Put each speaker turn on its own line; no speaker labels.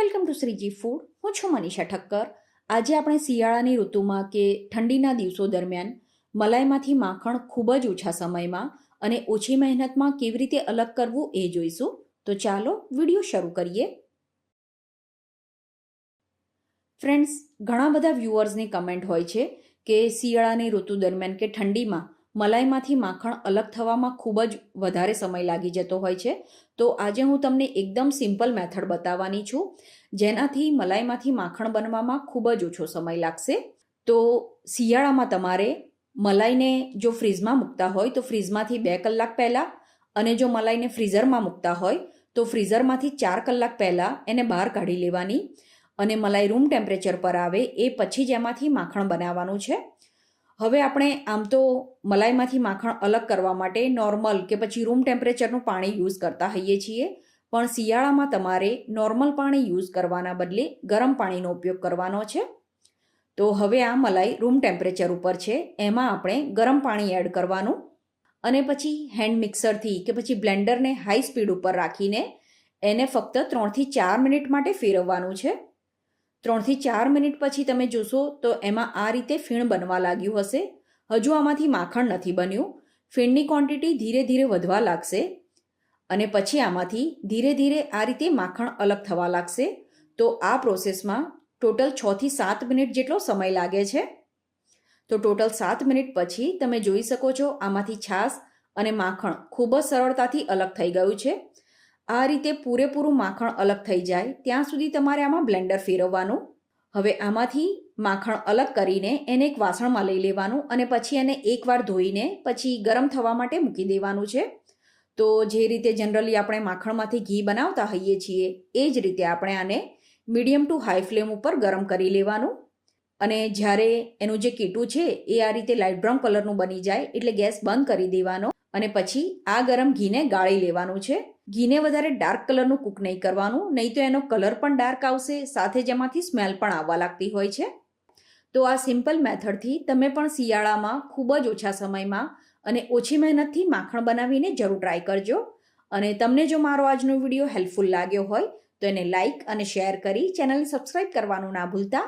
Welcome to Shriji food. હું છું મનીષા ઠક્કર. આજે આપણે શિયાળાની ઋતુમાં કે ઠંડીના દિવસો દરમિયાન મલાઈમાંથી માખણ ખૂબ જ ઓછા સમયમાં અને ઓછી મહેનતમાં કેવી રીતે અલગ કરવું એ જોઈશું. તો ચાલો વિડીયો શરૂ કરીએ. ફ્રેન્ડ્સ, ઘણા બધા વ્યુઅર્સની કમેન્ટ હોય છે કે શિયાળાની ઋતુ દરમિયાન કે ઠંડીમાં મલાઈમાંથી માખણ અલગ થવામાં ખૂબ જ વધારે સમય લાગી જતો હોય છે. તો આજે હું તમને એકદમ સિમ્પલ મેથડ બતાવવાની છું, જેનાથી મલાઈમાંથી માખણ બનવામાં ખૂબ જ ઓછો સમય લાગશે. તો શિયાળામાં તમારે મલાઈને જો ફ્રીઝમાં મૂકતા હોય તો ફ્રીઝમાંથી 2 કલાક પહેલાં, અને જો મલાઈને ફ્રીઝરમાં મૂકતા હોય તો ફ્રીઝરમાંથી 4 કલાક પહેલાં એને બહાર કાઢી લેવાની, અને મલાઈ રૂમ ટેમ્પરેચર પર આવે એ પછી જ એમાંથી માખણ બનાવવાનું છે. હવે આપણે આમ તો મલાઈમાંથી માખણ અલગ કરવા માટે નોર્મલ કે પછી રૂમ ટેમ્પરેચરનું પાણી યુઝ કરતા હોઈએ છીએ, પણ શિયાળામાં તમારે નોર્મલ પાણી યુઝ કરવાના બદલે ગરમ પાણીનો ઉપયોગ કરવાનો છે. તો હવે આ મલાઈ રૂમ ટેમ્પરેચર ઉપર છે, એમાં આપણે ગરમ પાણી એડ કરવાનું, અને પછી હેન્ડ મિક્સરથી કે પછી બ્લેન્ડરને હાઈ સ્પીડ ઉપર રાખીને એને ફક્ત 3 થી 4 મિનિટ માટે ફેરવવાનું છે. 3 થી 4 મિનિટ પછી તમે જોશો તો એમાં આ રીતે ફીણ બનવા લાગ્યું હશે. હજુ આમાંથી માખણ નથી બન્યું. ફીણની ક્વોન્ટિટી ધીરે ધીરે વધવા લાગશે, અને પછી આમાંથી ધીરે ધીરે આ રીતે માખણ અલગ થવા લાગશે. તો આ પ્રોસેસમાં ટોટલ 6 થી 7 મિનિટ જેટલો સમય લાગે છે. તો ટોટલ 7 મિનિટ પછી તમે જોઈ શકો છો આમાંથી છાશ અને માખણ ખૂબ જ સરળતાથી અલગ થઈ ગયું છે. આ રીતે પૂરેપૂરું માખણ અલગ થઈ જાય ત્યાં સુધી તમારે આમાં બ્લેન્ડર ફેરવવાનું. હવે આમાંથી માખણ અલગ કરીને એને એક વાસણમાં લઈ લેવાનું, અને પછી એને એકવાર ધોઈને પછી ગરમ થવા માટે મૂકી દેવાનું છે. તો જે રીતે જનરલી આપણે માખણમાંથી ઘી બનાવતા હોઈએ છીએ એ જ રીતે આપણે આને મીડિયમ ટુ હાઈ ફ્લેમ ઉપર ગરમ કરી લેવાનું. અને જ્યારે એનું જે કીટું છે એ આ રીતે લાઇટ બ્રાઉન કલરનું બની જાય એટલે ગેસ બંધ કરી દેવાનો, અને પછી આ ગરમ ઘીને ગાળી લેવાનું છે. ઘીને વધારે ડાર્ક કલરનું કૂક નહીં કરવાનું, નહીં તો એનો કલર પણ ડાર્ક આવશે, સાથે જ એમાંથી સ્મેલ પણ આવવા લાગતી હોય છે. તો આ સિમ્પલ મેથડથી તમે પણ શિયાળામાં ખૂબ જ ઓછા સમયમાં અને ઓછી મહેનતથી માખણ બનાવીને જરૂર ટ્રાય કરજો. અને તમને જો મારો આજનો વિડીયો હેલ્પફુલ લાગ્યો હોય તો એને લાઇક અને શેર કરી ચેનલને સબસ્ક્રાઈબ કરવાનું ના ભૂલતા.